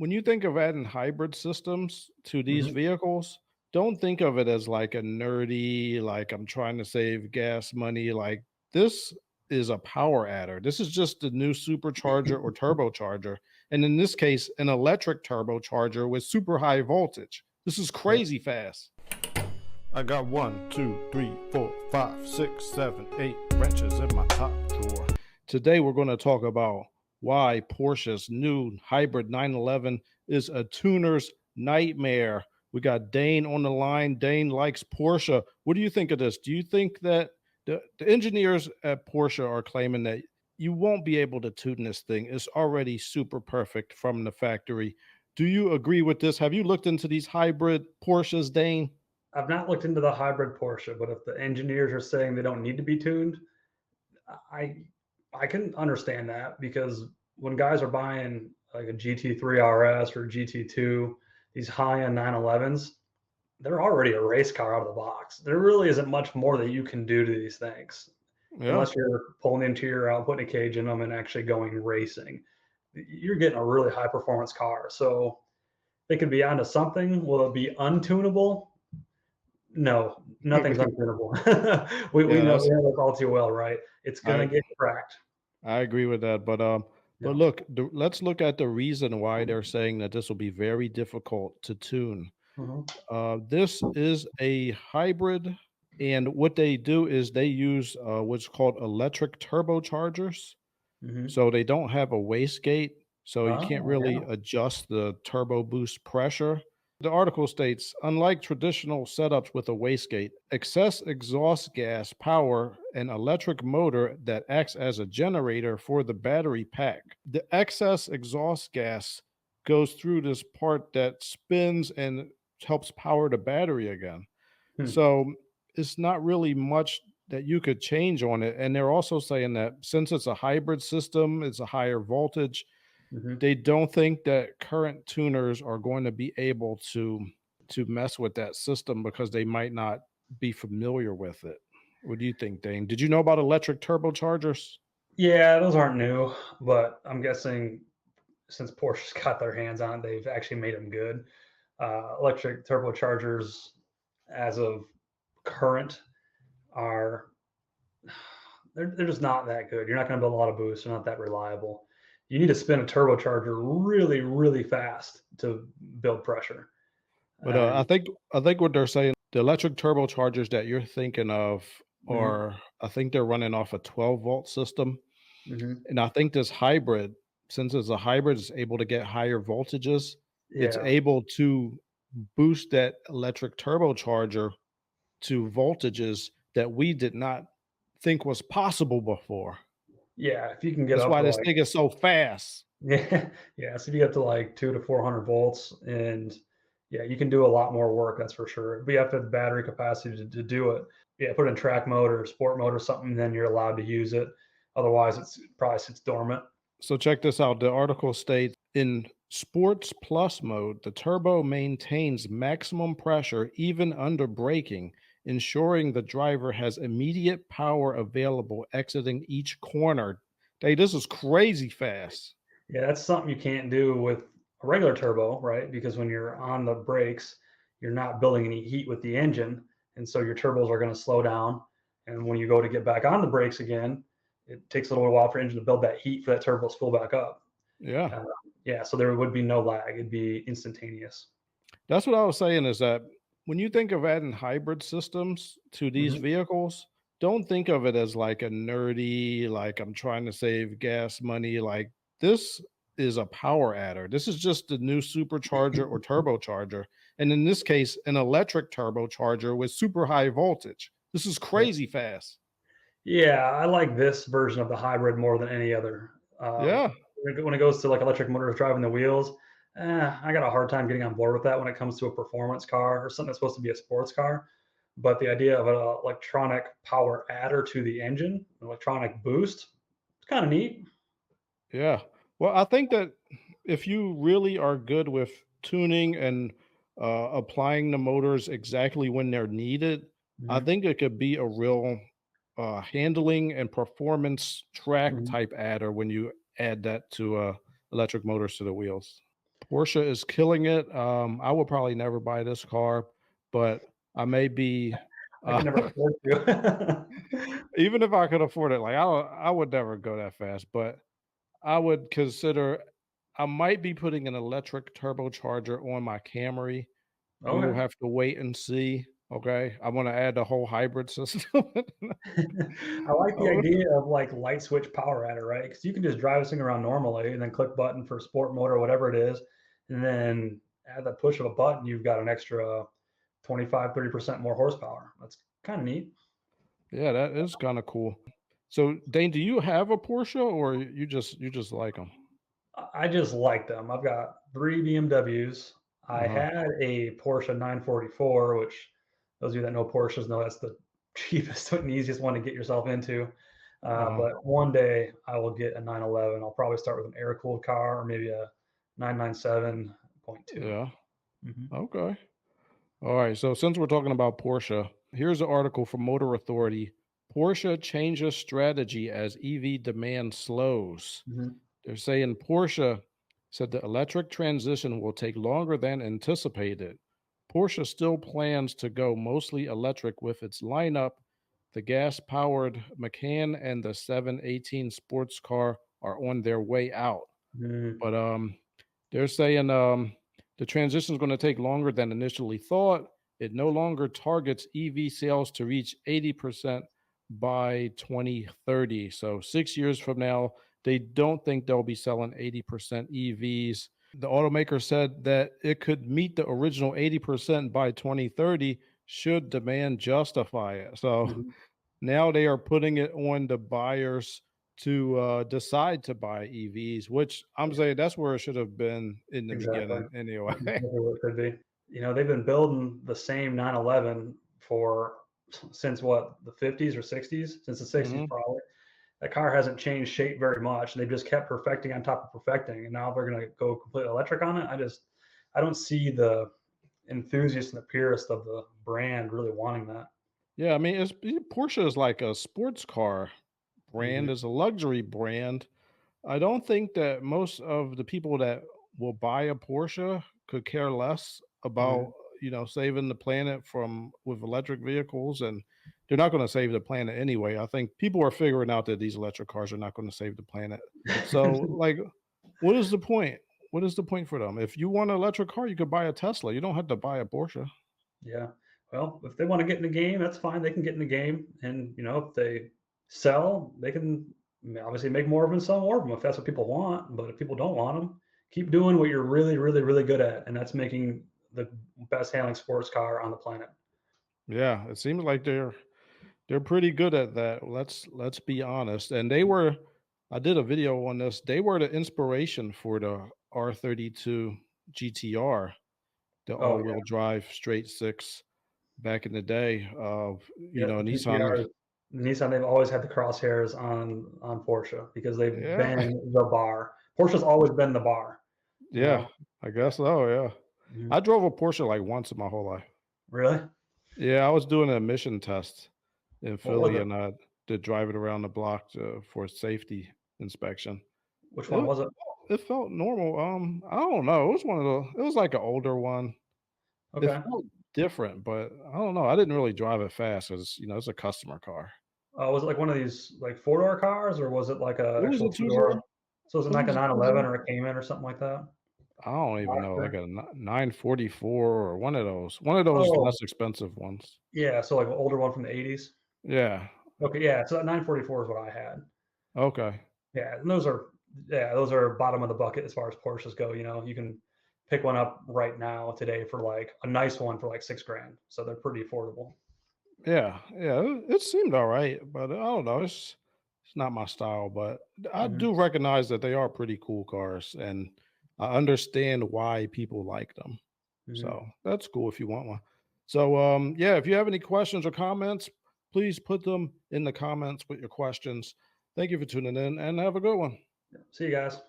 When you think of adding hybrid systems to these Mhm. vehicles, don't think of it as like a nerdy, like I'm trying to save gas money. Like this is a power adder. This is just a new supercharger or turbocharger. And in this case, an electric turbocharger with super high voltage. This is Yep. crazy fast. I got 1, 2, 3, 4, 5, 6, 7, 8 wrenches in my top drawer. Today, we're going to talk about why Porsche's new hybrid 911 is a tuner's nightmare. We got Dane on the line. Dane likes Porsche. What do you think of this? Do you think that the engineers at Porsche are claiming that you won't be able to tune this thing? It's already super perfect from the factory. Do you agree with this? Have you looked into these hybrid Porsches, Dane? I've not looked into the hybrid Porsche, but if the engineers are saying they don't need to be tuned, I I can understand that because when guys are buying like a GT3 RS or GT2, these high-end 911s, they're already a race car out of the box. There really isn't much more that you can do to these things Yeah. unless you're pulling the interior out, putting a cage in them, and actually going racing. You're getting a really high performance car. So they could be onto something. Will it be untunable? No, nothing's untunable. We Yeah, know that's we know this all too well, right? It's gonna I get cracked. I agree with that, but Yeah. look, let's look at the reason why they're saying that this will be very difficult to tune. Mhm. This is a hybrid, and what they do is they use what's called electric turbochargers. Mhm. So they don't have a wastegate, so you can't Oh, really yeah. adjust the turbo boost pressure. The article states, unlike traditional setups with a wastegate, excess exhaust gas power an electric motor that acts as a generator for the battery pack. The excess exhaust gas goes through this part that spins and helps power the battery again. Hmm. So it's not really much that you could change on it. And they're also saying that since it's a hybrid system, it's a higher voltage. Mhm. They don't think that current tuners are going to be able to mess with that system because they might not be familiar with it. What do you think, Dane? Did you know about electric turbochargers? Yeah, those aren't new, but I'm guessing since Porsche's got their hands on it, they've actually made them good. Electric turbochargers, as of current, are they're just not that good. You're not going to build a lot of boost. They're not that reliable. You need to spin a turbocharger really, really fast to build pressure. But And I think what they're saying, the electric turbochargers that you're thinking of mhm, are, I think they're running off a 12-volt system. mhm. And I think this hybrid, since it's a hybrid, is able to get higher voltages. It's Yeah, able to boost that electric turbocharger to voltages that we did not think was possible before. yeah. If you can get That's up why to this like thing is so fast. yeah, yeah. So if you get up to like 2 to 400 volts, and yeah, you can do a lot more work. That's for sure. But you have to have the battery capacity to do it. Yeah, put it in track mode or sport mode or something, then you're allowed to use it. Otherwise, it's probably sits dormant. So check this out. The article states in Sports Plus mode, the turbo maintains maximum pressure even under braking, ensuring the driver has immediate power available exiting each corner. Hey, this is crazy fast. Yeah, that's something you can't do with a regular turbo, right? Because when you're on the brakes, you're not building any heat with the engine, and so your turbos are going to slow down. And when you go to get back on the brakes again, it takes a little while for engine to build that heat for that turbo to fill back up. Yeah. Uh, yeah, so there would be no lag; it'd be instantaneous. That's what I was saying is that when you think of adding hybrid systems to these Mhm. vehicles, don't think of it as like a nerdy, like I'm trying to save gas money. Like this is a power adder. This is just a new supercharger or turbocharger. And in this case, an electric turbocharger with super high voltage. This is Yeah. crazy fast. Yeah, I like this version of the hybrid more than any other. Yeah. When it goes to like electric motors driving the wheels, I got a hard time getting on board with that when it comes to a performance car or something that's supposed to be a sports car. But the idea of an electronic power adder to the engine, an electronic boost, it's kind of neat. Yeah. Well, I think that if you really are good with tuning and applying the motors exactly when they're needed, I Mhm, think it could be a real handling and performance track mhm. type adder when you add that to electric motors to the wheels. Porsche is killing it. I would probably never buy this car, but I may be. I could never afford to. Even if I could afford it, like I would never go that fast, but I would consider. I might be putting an electric turbocharger on my Camry. We will Okay. have to wait and see. Okay, I want to add the whole hybrid system. I like the idea of like light switch power adder, right? Because you can just drive this thing around normally and then click button for sport mode or whatever it is. And then at the push of a button, you've got an extra 25, 30% more horsepower. That's kind of neat. Yeah, that is kind of cool. So, Dane, do you have a Porsche, or you just like them? I just like them. I've got three BMWs. I Uh-huh. had a Porsche 944, which those of you that know Porsches know that's the cheapest and easiest one to get yourself into. Uh-huh. But one day I will get a 911. I'll probably start with an air cooled car or maybe a 997.2. Yeah. Mhm. Okay. All right. So since we're talking about Porsche, here's an article from Motor Authority. Porsche changes strategy as EV demand slows. Mhm. They're saying Porsche said the electric transition will take longer than anticipated. Porsche still plans to go mostly electric with its lineup. The gas powered Macan and the 718 sports car are on their way out. Mhm. But they're saying the transition is going to take longer than initially thought. It no longer targets EV sales to reach 80% by 2030. So 6 years from now, they don't think they'll be selling 80% EVs. The automaker said that it could meet the original 80% by 2030 should demand justify it. So Mhm. now they are putting it on the buyers to decide to buy EVs, which I'm saying that's where it should have been in the Exactly. beginning anyway. That's exactly what it could be. They've been building the same 911 for since what, the 50s or 60s? Since the 60s, Hmm. probably. That car hasn't changed shape very much. They've just kept perfecting on top of perfecting, and now they're going to go completely electric on it. I don't see the enthusiast and the purist of the brand really wanting that. Yeah, I mean, Porsche is like a sports car brand, Mhm. is a luxury brand. I don't think that most of the people that will buy a Porsche could care less about, Mhm. saving the planet from with electric vehicles, and they're not going to save the planet anyway. I think people are figuring out that these electric cars are not going to save the planet. So, like, what is the point? What is the point for them? If you want an electric car, you could buy a Tesla. You don't have to buy a Porsche. Yeah. Well, if they want to get in the game, that's fine. They can get in the game, and if they sell, they can obviously make more of them and sell more of them if that's what people want. But if people don't want them, keep doing what you're really, really, really good at, and that's making the best handling sports car on the planet. Yeah, it seems like they're pretty good at that. Let's be honest. And they were I did a video on this. They were the inspiration for the R32 GTR, the Oh yeah, all-wheel drive straight six back in the day of, yeah. Nissan. GTR, Nissan, they've always had the crosshairs on Porsche because they've Yeah. been the bar. Porsche's always been the bar. You Yeah, know. I guess so, yeah. Mhm. I drove a Porsche like once in my whole life. Really? Yeah, I was doing an emission test in What was Philly, it? and I did drive it around the block for safety inspection. Which one It was it? it felt normal. I don't know. It was one of the. It was like an older one. It Okay. felt different, but I don't know. I didn't really drive it fast because it's a customer car. Was it like one of these like four-door cars, or was it like a It was a actual two door. two-door? So was it It like a was a 2 door. 911 or a Cayman or something like that? I don't even know. Like Boxer? a 944 or one of those. One of those Oh, less expensive ones. yeah. So like an older one from the 80s. Yeah. Okay, yeah. So that 944 is what I had. Okay. Yeah, and those are bottom of the bucket as far as Porsches go. You can pick one up right now today for like a nice one for like 6 grand. So they're pretty affordable. Yeah. Yeah. It seemed all right, but I don't know. It's not my style, but I Mhm, do recognize that they are pretty cool cars, and I understand why people like them. mhm. So that's cool if you want one. So yeah, if you have any questions or comments, please put them in the comments with your questions. Thank you for tuning in and have a good one. See you guys.